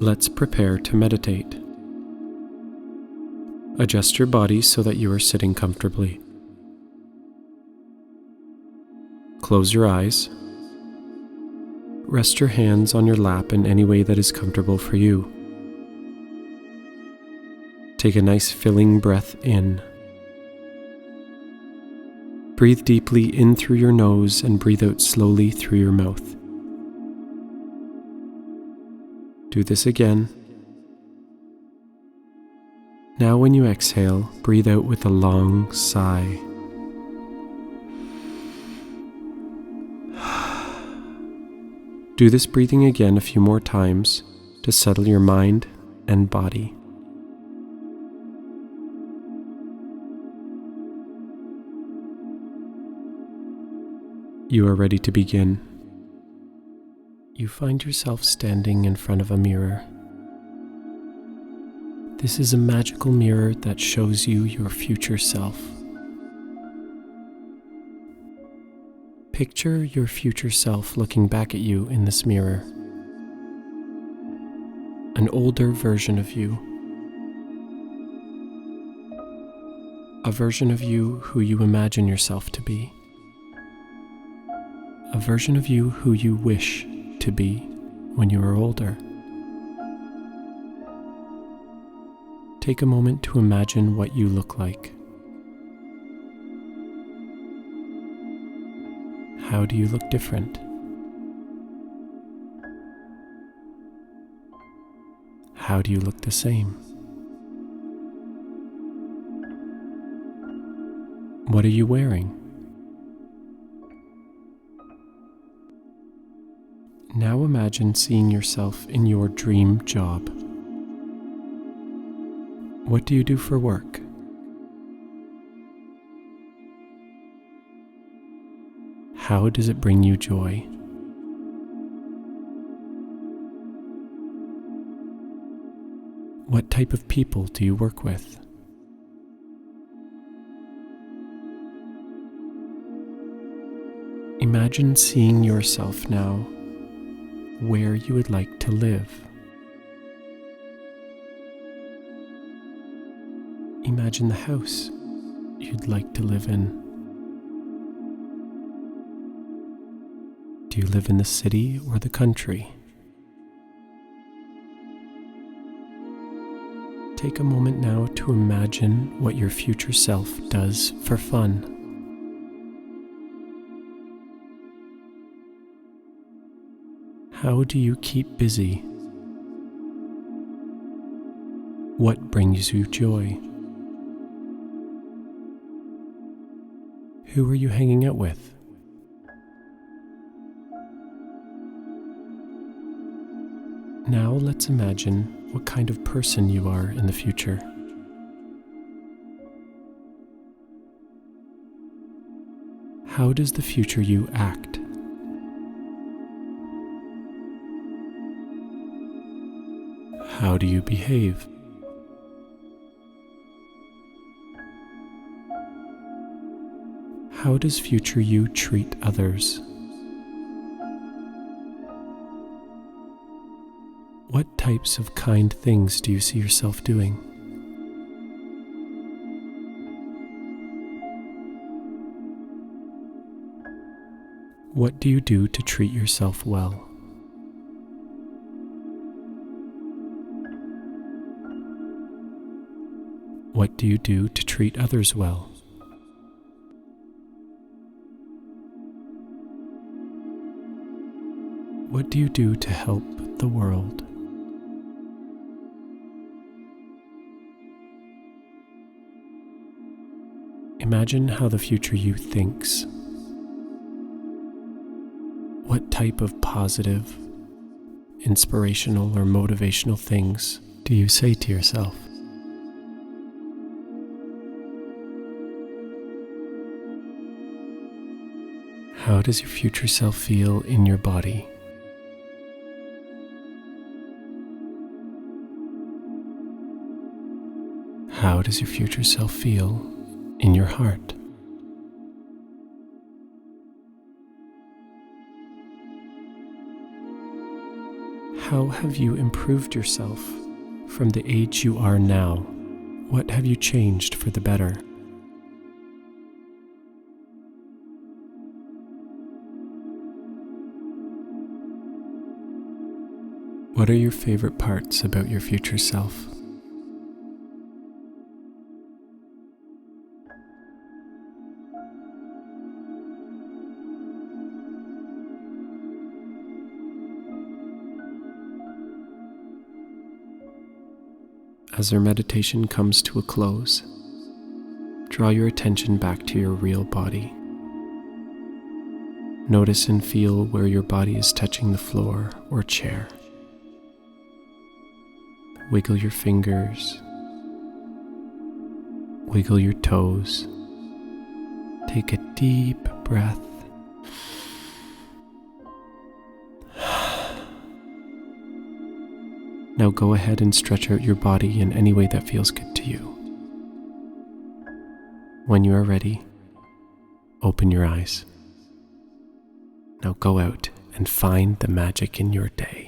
Let's prepare to meditate. Adjust your body so that you are sitting comfortably. Close your eyes. Rest your hands on your lap in any way that is comfortable for you. Take a nice filling breath in. Breathe deeply in through your nose and breathe out slowly through your mouth. Do this again. Now when you exhale, breathe out with a long sigh. Do this breathing again a few more times to settle your mind and body. You are ready to begin. You find yourself standing in front of a mirror. This is a magical mirror that shows you your future self. Picture your future self looking back at you in this mirror. An older version of you. A version of you who you imagine yourself to be. A version of you who you wish to be when you are older. Take a moment to imagine what you look like. How do you look different? How do you look the same? What are you wearing? Now imagine seeing yourself in your dream job. What do you do for work? How does it bring you joy? What type of people do you work with? Imagine seeing yourself now where you would like to live. Imagine the house you'd like to live in. Do you live in the city or the country? Take a moment now to imagine what your future self does for fun. How do you keep busy? What brings you joy? Who are you hanging out with? Now let's imagine what kind of person you are in the future. How does the future you act? How do you behave? How does future you treat others? What types of kind things do you see yourself doing? What do you do to treat yourself well? What do you do to treat others well? What do you do to help the world? Imagine how the future you thinks. What type of positive, inspirational, or motivational things do you say to yourself? How does your future self feel in your body? How does your future self feel in your heart? How have you improved yourself from the age you are now? What have you changed for the better? What are your favorite parts about your future self? As our meditation comes to a close, draw your attention back to your real body. Notice and feel where your body is touching the floor or chair. Wiggle your fingers. Wiggle your toes. Take a deep breath. Now go ahead and stretch out your body in any way that feels good to you. When you are ready, open your eyes. Now go out and find the magic in your day.